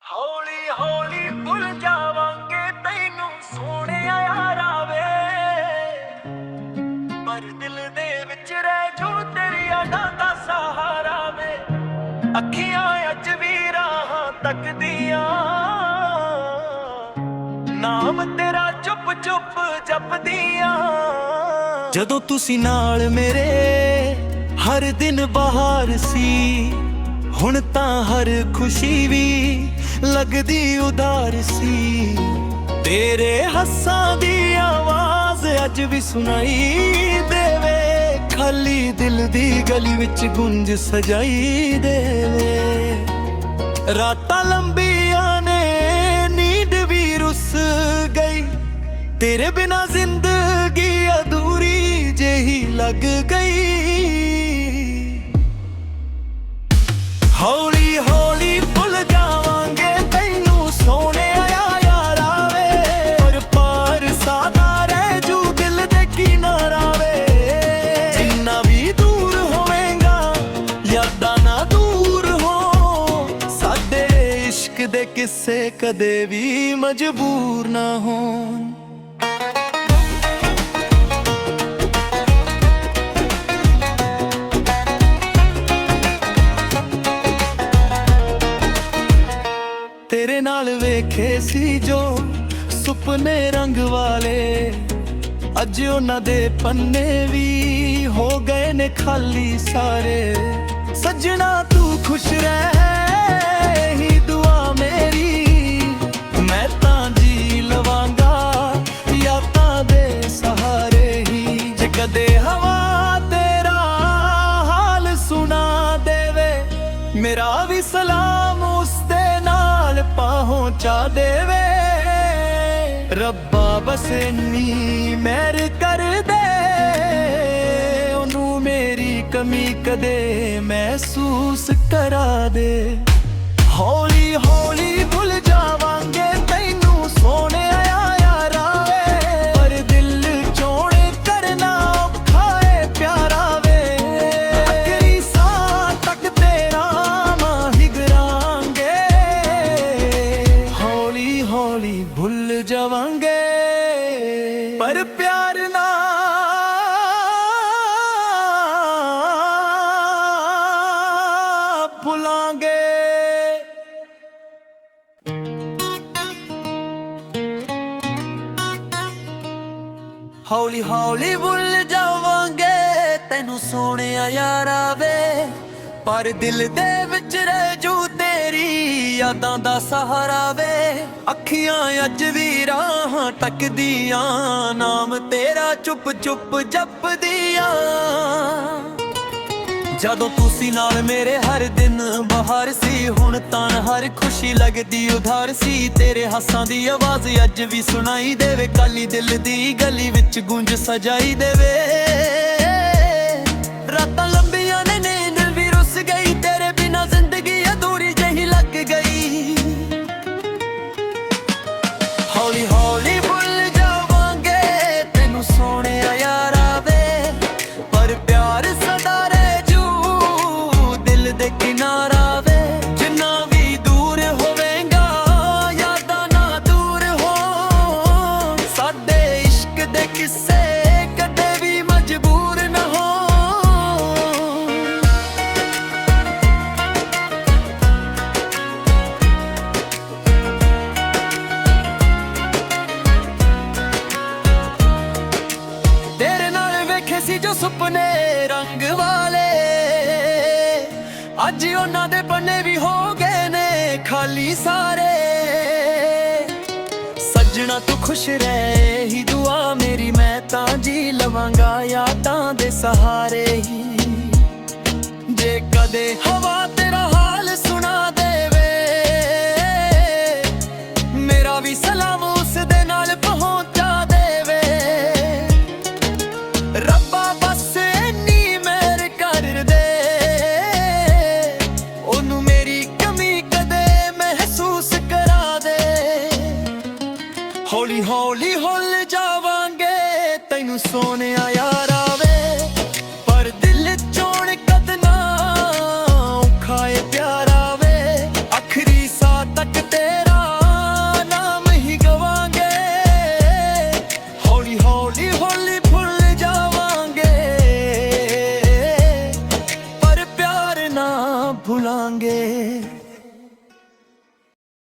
ਹੌਲੀ ਹੌਲੀ ਭੁੱਲ ਜਾਵਾਂਗੇ ਤੈਨੂੰ ਸੋਹਣਿਆ ਯਾਰਾ ਵੇ, ਪਰ ਦਿਲ ਦੇ ਵਿੱਚ ਰਹਿ ਜੂ ਤੇਰੀ ਯਾਦਾਂ ਦਾ ਸਹਾਰਾ ਵੇ। ਅੱਖੀਆਂ ਅੱਜ ਵੀ ਰਾਹਾਂ ਤੱਕਦੀਆਂ, ਨਾਮ ਤੇਰਾ ਚੁੱਪ ਚੁੱਪ ਜਪਦੀਆਂ। ਜਦੋਂ ਤੁਸੀਂ ਨਾਲ ਮੇਰੇ ਹਰ ਦਿਨ ਬਹਾਰ ਸੀ, ਹੁਣ ਤਾਂ ਹਰ ਖੁਸ਼ੀ ਵੀ ਲੱਗਦੀ ਉਦਾਰ ਸੀ। ਤੇਰੇ ਹੱਸਾਂ ਦੀ ਆਵਾਜ਼ ਅੱਜ ਵੀ ਸੁਣਾਈ ਦੇਵੇ, ਖਾਲੀ ਦਿਲ ਦੀ ਗਲੀ ਵਿੱਚ ਗੂੰਜ ਸਜਾਈ ਦੇਵੇ। ਰਾਤਾਂ ਲੰਬੀਆਂ ਨੇ ਨੀਂਦ ਵੀ ਰੁੱਸ ਗਈ, ਤੇਰੇ ਬਿਨਾ ਜ਼ਿੰਦਗੀ ਅਧੂਰੀ ਜਿਹੀ ਲੱਗ ਗਈ। ਹੌਲੀ ਹੌਲੀ ਭੁੱਲ ਜਾਵਾਂਗੇ ਤੈਨੂੰ ਸੋਹਣਿਆ ਯਾਰਾ ਵੇ, ਪਰ ਪਾਰ ਸਾਦਾ ਰਹਿ ਜੂ ਦਿਲ ਦੇ ਕਿਨਾਰਾ ਵੇ। ਜਿੰਨਾ ਵੀ ਦੂਰ ਹੋਵੇਗਾ ਯਾਦਾਂ ਨਾ ਦੂਰ ਹੋ, ਸਾਡੇ ਇਸ਼ਕ ਦੇ ਕਿੱਸੇ ਕਦੇ ਵੀ ਮਜਬੂਰ ਨਾ ਹੋਣ। ਤੇਰੇ ਨਾਲ ਵੇਖੇ ਸੀ ਜੋ ਸੁਪਨੇ ਰੰਗ ਵਾਲੇ, ਅੱਜ ਉਹਨਾਂ ਦੇ ਪੰਨੇ ਵੀ ਹੋ ਗਏ ਨੇ ਖਾਲੀ ਸਾਰੇ। ਸੱਜਣਾ ਤੂੰ ਖੁਸ਼ ਰਹਿ ਹੀ ਦੁਆ ਮੇਰੀ, ਮੈਂ ਤਾਂ ਜੀ ਲਵਾਂਗਾ ਯਾਦਾਂ ਦੇ ਸਹਾਰੇ ਹੀ। ਜੇ ਕਦੇ ਹਵਾ ਤੇਰਾ ਹਾਲ ਸੁਣਾ ਦੇਵੇ, ਮੇਰਾ ਵੀ ਸਲਾਮ ਉਸ ਪਹੁੰਚਾ ਦੇਵੇ। ਰੱਬਾ ਬਸ ਇੰਨੀ ਮਿਹਰ ਕਰ ਦੇ, ਉਹਨੂੰ ਮੇਰੀ ਕਮੀ ਕਦੇ ਮਹਿਸੂਸ ਕਰਾ ਦੇ। ਹੌਲੀ ਹੌਲੀ ਭੁੱਲ ਜਾਵਾਂਗੇ ਤੈਨੂੰ ਸੋਹਣਿਆ ਯਾਰਾ ਵੇ, ਪਰ ਦਿਲ ਚੋਂ ਕਰਨਾ ਔਖਾ ਏ ਪਿਆਰਾ ਵੇ। ਆਖਰੀ ਸਾਹ ਤੱਕ ਤੇਰਾ ਮਾਹੀ ਕਰਾਂਗੇ, ਹੌਲੀ ਭੁੱਲ ਜਾਵਾਂਗੇ ਪਰ ਪਿਆਰ ਨਾ ਭੁਲਾਂਗੇ। ਹੌਲੀ ਹੌਲੀ ਭੁੱਲ ਜਾਵਾਂਗੇ ਤੈਨੂੰ ਸੋਹਣਿਆ ਯਾਰਾ ਵੇ, ਪਰ ਦਿਲ ਦੇ ਵਿੱਚ ਰਹਿ ਜੂ ਤੇਰੀ ਯਾਦਾਂ ਦਾ ਸਹਾਰਾ ਵੇ। ਅੱਖੀਆਂ ਅੱਜ ਵੀ ਰਾਹਾਂ ਤੱਕਦੀਆਂ, ਨਾਮ ਤੇਰਾ ਚੁੱਪ ਚੁੱਪ ਜਪਦੀਆਂ। ਜਦੋਂ ਤੁਸੀਂ ਨਾਲ ਮੇਰੇ ਹਰ ਦਿਨ ਬਹਾਰ ਸੀ, ਹੁਣ ਤਾਂ ਹਰ ਖੁਸ਼ੀ ਲੱਗਦੀ ਉਧਾਰ ਸੀ। ਤੇਰੇ ਹੱਸਾਂ ਦੀ ਆਵਾਜ਼ ਅੱਜ ਵੀ ਸੁਣਾਈ ਦੇਵੇ, ਕਾਲੀ ਦਿਲ ਦੀ ਗਲੀ ਵਿੱਚ ਗੂੰਜ ਸਜਾਈ ਦੇਵੇ। ਰਾਤਾਂ ਲੰਬੀਆਂ ਨੇ ਨੀਂਦ ਵੀ ਰੁੱਸ ਗਈ, ਤੇਰੇ ਬਿਨਾ ਜ਼ਿੰਦਗੀ ਅਧੂਰੀ ਜਿਹੀ ਲੱਗ ਗਈ। ਹੌਲੀ ਹੌਲੀ ਭੁੱਲ ਜਾਵਾਂਗੇ ਤੈਨੂੰ ਸੋਹਣਿਆ ਯਾਰਾ ਵੇ, ਪਰ ਪਿਆਰ ਸਦਾ ਰਹਿ ਜੂ ਦਿਲ ਦੇ ਕਿਨਾਰਾ ਵੇ। ਜਿੰਨਾ ਵੀ ਦੂਰ ਹੋਵੇਗਾ ਯਾਦਾਂ ਨਾ ਦੂਰ ਹੋ, ਸਾਡੇ ਇਸ਼ਕ ਦੇ ਕਿੱਸੇ ਕਦੇ ਵੀ ਮਜਬੂਰ ਨਾ ਹੋ। ਸੀ ਜੋ ਸੁਪਨੇ ਰੰਗ ਵਾਲੇ, ਅੱਜ ਉਹਨਾਂ ਦੇ ਪੰਨੇ ਵੀ ਹੋ ਗਏ ਨੇ ਖਾਲੀ ਸਾਰੇ। ਸੱਜਣਾ ਤੂੰ ਖੁਸ਼ ਰਹਿ ਹੀ ਦੁਆ ਮੇਰੀ, ਮੈਂ ਤਾਂ ਜੀ ਲਵਾਂਗਾ ਯਾਦਾਂ ਦੇ ਸਹਾਰੇ ਹੀ। ਜੇ ਕਦੇ ਹਵਾ ਤੇਰਾ ਹਾਲ ਸੁਣਾ ਦੇਵੇ, ਮੇਰਾ ਵੀ ਸਲਾਮ ਉਸ ਦੇ ਨਾਲ ਪਹੁੰਚਾ ਦੇਵੇ। ਰੱਬਾ ਬਸ ਇੰਨੀ ਮਿਹਰ ਕਰ ਦੇ, ਉਹਨੂੰ ਮੇਰੀ ਕਮੀ ਕਦੇ ਮਹਿਸੂਸ ਕਰਾ ਦੇ। ਹੌਲੀ ਹੌਲੀ ਭੁੱਲ ਜਾਵਾਂਗੇ ਤੈਨੂੰ ਸੋਹਣਿਆ ਯਾਰਾ ਵੇ, ਪਰ ਦਿਲ ਚੋਂ ਕਦ ਨਾ ਔਖਾ ਏ ਨਾ ਭੁਲਾਂਗੇ।